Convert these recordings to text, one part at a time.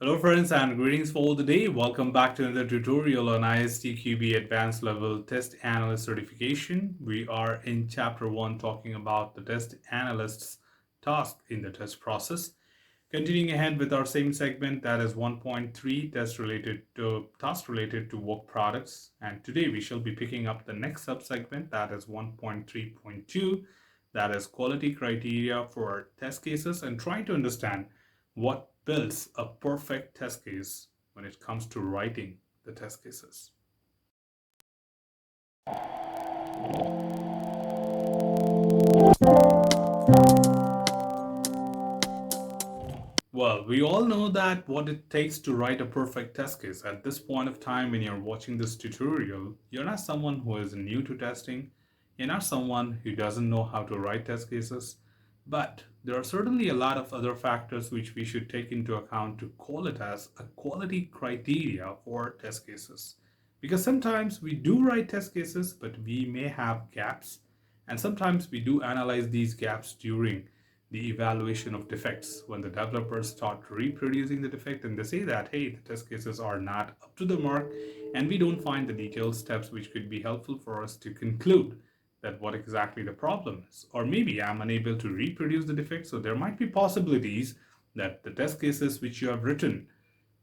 Hello friends and greetings for the day. Welcome back to another tutorial on ISTQB Advanced Level Test Analyst Certification. We are in Chapter 1 talking about the test analyst's task in the test process. Continuing ahead with our same segment, that is 1.3 task related to work products. And today we shall be picking up the next subsegment, that is 1.3.2, that is quality criteria for test cases, and trying to understand what builds a perfect test case when it comes to writing the test cases. Well, we all know that what it takes to write a perfect test case. At this point of time, when you're watching this tutorial, you're not someone who is new to testing. You're not someone who doesn't know how to write test cases. But there are certainly a lot of other factors which we should take into account to call it as a quality criteria for test cases. Because sometimes we do write test cases, but we may have gaps. And sometimes we do analyze these gaps during the evaluation of defects when the developers start reproducing the defect and they say that, hey, the test cases are not up to the mark and we don't find the detailed steps which could be helpful for us to conclude that what exactly the problem is. Or maybe I'm unable to reproduce the defect, so there might be possibilities that the test cases which you have written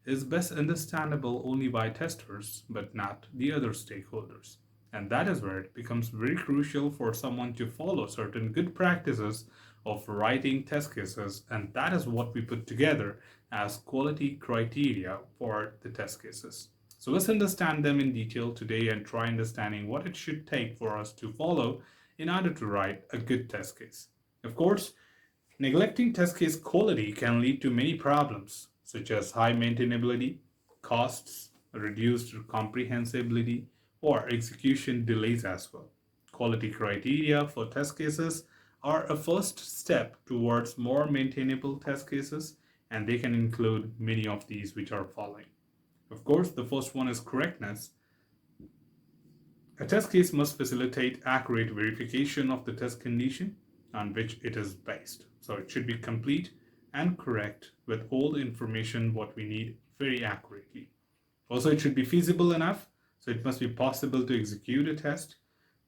is best understandable only by testers but not the other stakeholders. And that is where it becomes very crucial for someone to follow certain good practices of writing test cases, and that is what we put together as quality criteria for the test cases. So let's understand them in detail today and try understanding what it should take for us to follow in order to write a good test case. Of course, neglecting test case quality can lead to many problems, such as high maintainability, costs, reduced comprehensibility, or execution delays as well. Quality criteria for test cases are a first step towards more maintainable test cases, and they can include many of these which are following. Of course, the first one is correctness. A test case must facilitate accurate verification of the test condition on which it is based. So it should be complete and correct with all the information what we need very accurately. Also, it should be feasible enough, so it must be possible to execute a test.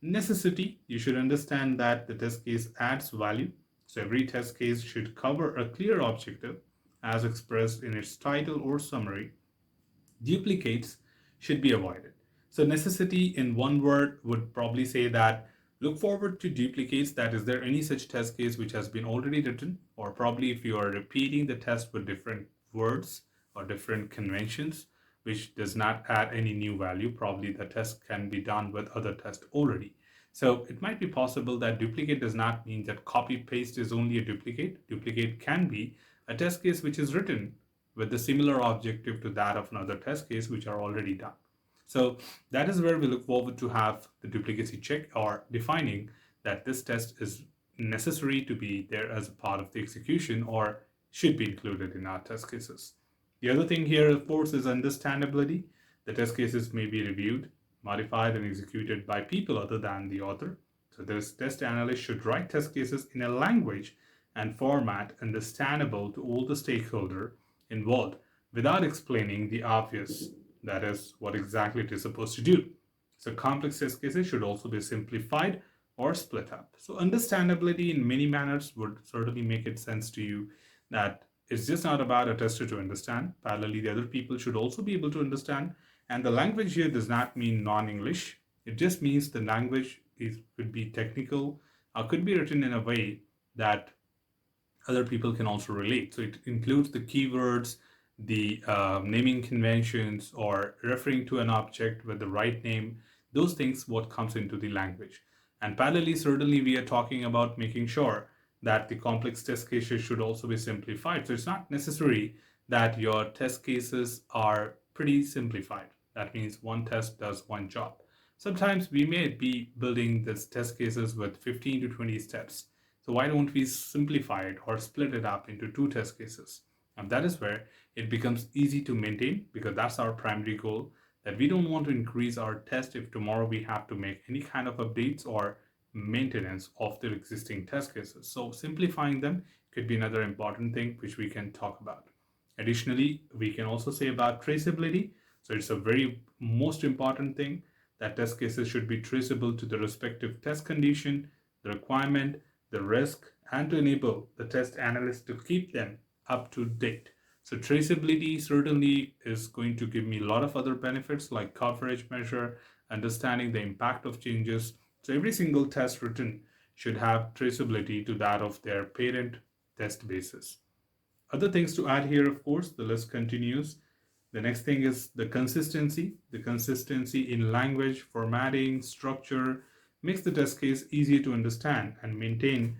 Necessity, you should understand that the test case adds value. So every test case should cover a clear objective as expressed in its title or summary. Duplicates should be avoided. So necessity in one word would probably say that look forward to duplicates, that is there any such test case which has been already written, or probably if you are repeating the test with different words or different conventions which does not add any new value, probably the test can be done with other tests already. So it might be possible that duplicate does not mean that copy paste is only a duplicate. Duplicate can be a test case which is written with the similar objective to that of another test case which are already done. So that is where we look forward to have the duplicacy check or defining that this test is necessary to be there as a part of the execution or should be included in our test cases. The other thing here, of course, is understandability. The test cases may be reviewed, modified, and executed by people other than the author. So this test analyst should write test cases in a language and format understandable to all the stakeholder involved without explaining the obvious, that is, what exactly it is supposed to do. So complex test cases should also be simplified or split up. So understandability in many manners would certainly make it sense to you that it's just not about a tester to understand. Parallelly, the other people should also be able to understand. And the language here does not mean non-English. It just means the language could be technical or could be written in a way that other people can also relate. So it includes the keywords, the naming conventions, or referring to an object with the right name. Those things what comes into the language. And parallelly, certainly we are talking about making sure that the complex test cases should also be simplified. So it's not necessary that your test cases are pretty simplified. That means one test does one job. Sometimes we may be building this test cases with 15 to 20 steps. So why don't we simplify it or split it up into two test cases? And that is where it becomes easy to maintain, because that's our primary goal, that we don't want to increase our test if tomorrow we have to make any kind of updates or maintenance of the existing test cases. So simplifying them could be another important thing which we can talk about. Additionally, we can also say about traceability. So it's a very most important thing that test cases should be traceable to the respective test condition, the requirement, the risk, and to enable the test analyst to keep them up to date. So traceability certainly is going to give me a lot of other benefits like coverage measure, understanding the impact of changes. So every single test written should have traceability to that of their parent test basis. Other things to add here, of course, the list continues. The next thing is the consistency in language, formatting, structure makes the test case easier to understand and maintain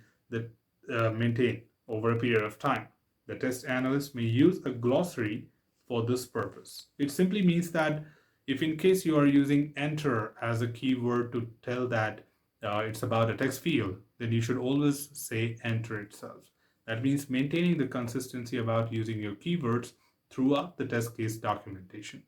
over a period of time. The test analyst may use a glossary for this purpose. It simply means that if in case you are using enter as a keyword to tell that it's about a text field, then you should always say enter itself. That means maintaining the consistency about using your keywords throughout the test case documentation.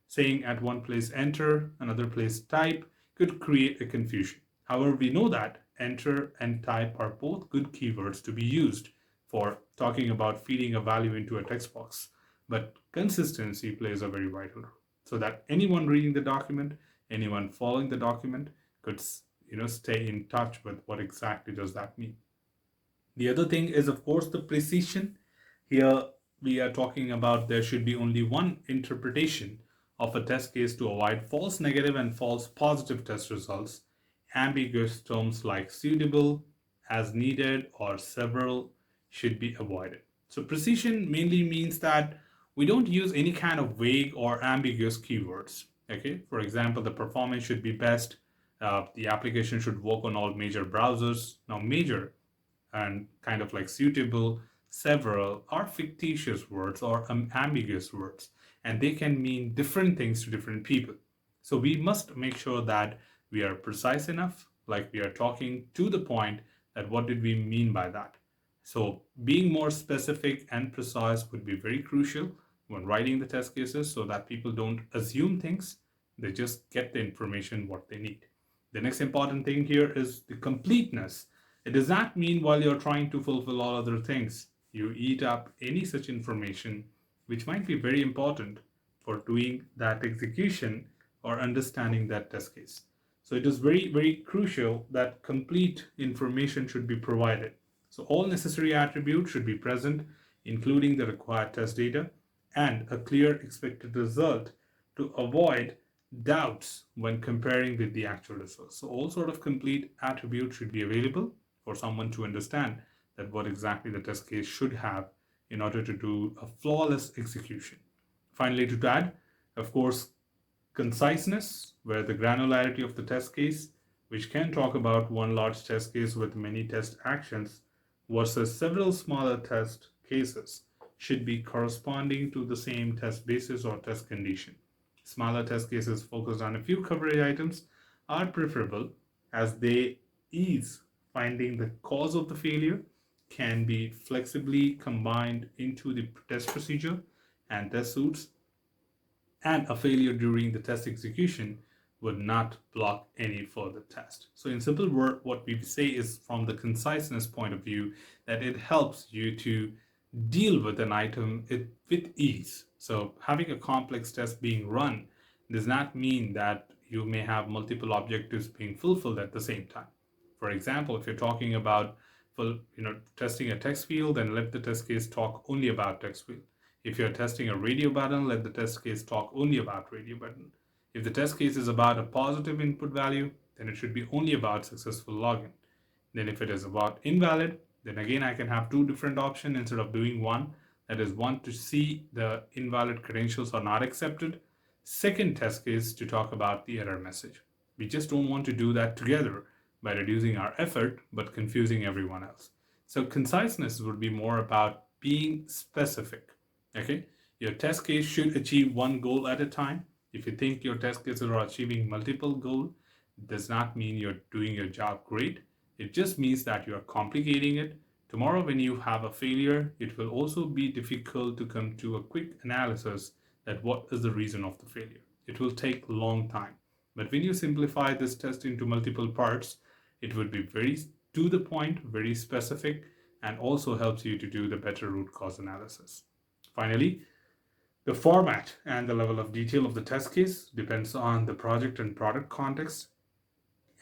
Saying at one place enter, another place type could create a confusion. However, we know that enter and type are both good keywords to be used for talking about feeding a value into a text box. But consistency plays a very vital role so that anyone reading the document, anyone following the document could stay in touch with what exactly does that mean. The other thing is, of course, the precision. Here we are talking about there should be only one interpretation of a test case to avoid false negative and false positive test results. Ambiguous terms like suitable, as needed, or several should be avoided. So, precision mainly means that we don't use any kind of vague or ambiguous keywords. Okay, for example, the performance should be best. The application should work on all major browsers. Now, major and kind of like suitable, several are fictitious words or ambiguous words, and they can mean different things to different people. So we must make sure that we are precise enough, like we are talking to the point that what did we mean by that. So being more specific and precise would be very crucial when writing the test cases so that people don't assume things, they just get the information what they need. The next important thing here is the completeness. It does not mean while you're trying to fulfill all other things, you eat up any such information which might be very important for doing that execution or understanding that test case. So it is very, very crucial that complete information should be provided. So all necessary attributes should be present, including the required test data and a clear expected result to avoid doubts when comparing with the actual results. So all sort of complete attributes should be available for someone to understand that what exactly the test case should have in order to do a flawless execution. Finally, to add, of course, conciseness, where the granularity of the test case, which can talk about one large test case with many test actions versus several smaller test cases, should be corresponding to the same test basis or test condition. Smaller test cases focused on a few coverage items are preferable as they ease finding the cause of the failure, can be flexibly combined into the test procedure and test suits, and a failure during the test execution would not block any further test. So in simple word, what we say is from the conciseness point of view that it helps you to deal with an item with ease. So having a complex test being run does not mean that you may have multiple objectives being fulfilled at the same time. For example, if you're talking about testing a text field, then let the test case talk only about text field. If you're testing a radio button, let the test case talk only about radio button. If the test case is about a positive input value, then it should be only about successful login. Then if it is about invalid, then again I can have two different options instead of doing one. That is one to see the invalid credentials are not accepted. Second test case to talk about the error message. We just don't want to do that together by reducing our effort but confusing everyone else. So conciseness would be more about being specific. Okay, your test case should achieve one goal at a time. If you think your test cases are achieving multiple goals, it does not mean you're doing your job great. It just means that you are complicating it. Tomorrow, when you have a failure, it will also be difficult to come to a quick analysis that what is the reason of the failure. It will take a long time. But when you simplify this test into multiple parts, it would be very to the point, very specific, and also helps you to do the better root cause analysis. Finally, the format and the level of detail of the test case depends on the project and product context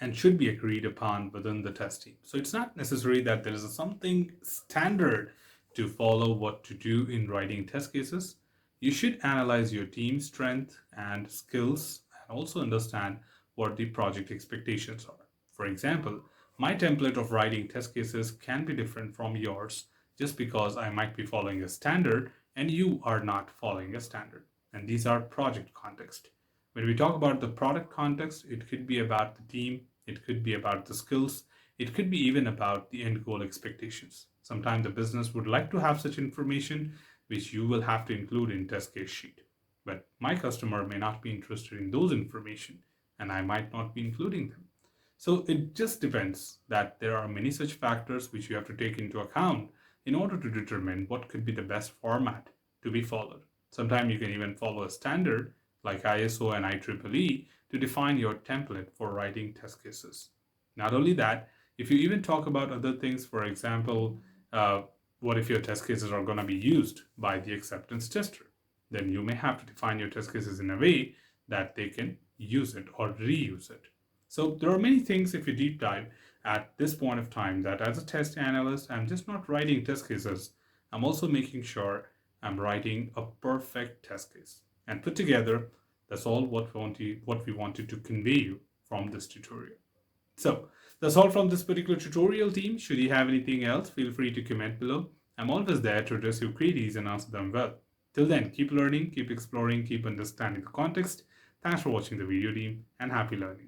and should be agreed upon within the test team. So it's not necessary that there is something standard to follow what to do in writing test cases. You should analyze your team's strength and skills and also understand what the project expectations are. For example, my template of writing test cases can be different from yours just because I might be following a standard and you are not following a standard. And these are project context. When we talk about the product context, it could be about the team, it could be about the skills, it could be even about the end goal expectations. Sometimes the business would like to have such information, which you will have to include in test case sheet. But my customer may not be interested in those information, and I might not be including them. So it just depends that there are many such factors which you have to take into account in order to determine what could be the best format to be followed. Sometimes you can even follow a standard like ISO and IEEE to define your template for writing test cases. Not only that, if you even talk about other things, for example, what if your test cases are going to be used by the acceptance tester? Then you may have to define your test cases in a way that they can use it or reuse it. So there are many things if you deep dive at this point of time that as a test analyst, I'm just not writing test cases. I'm also making sure I'm writing a perfect test case and put together. That's all what we wanted to convey you from this tutorial. So that's all from this particular tutorial team. Should you have anything else, feel free to comment below. I'm always there to address your queries and answer them well. Till then, keep learning, keep exploring, keep understanding the context. Thanks for watching the video team and happy learning.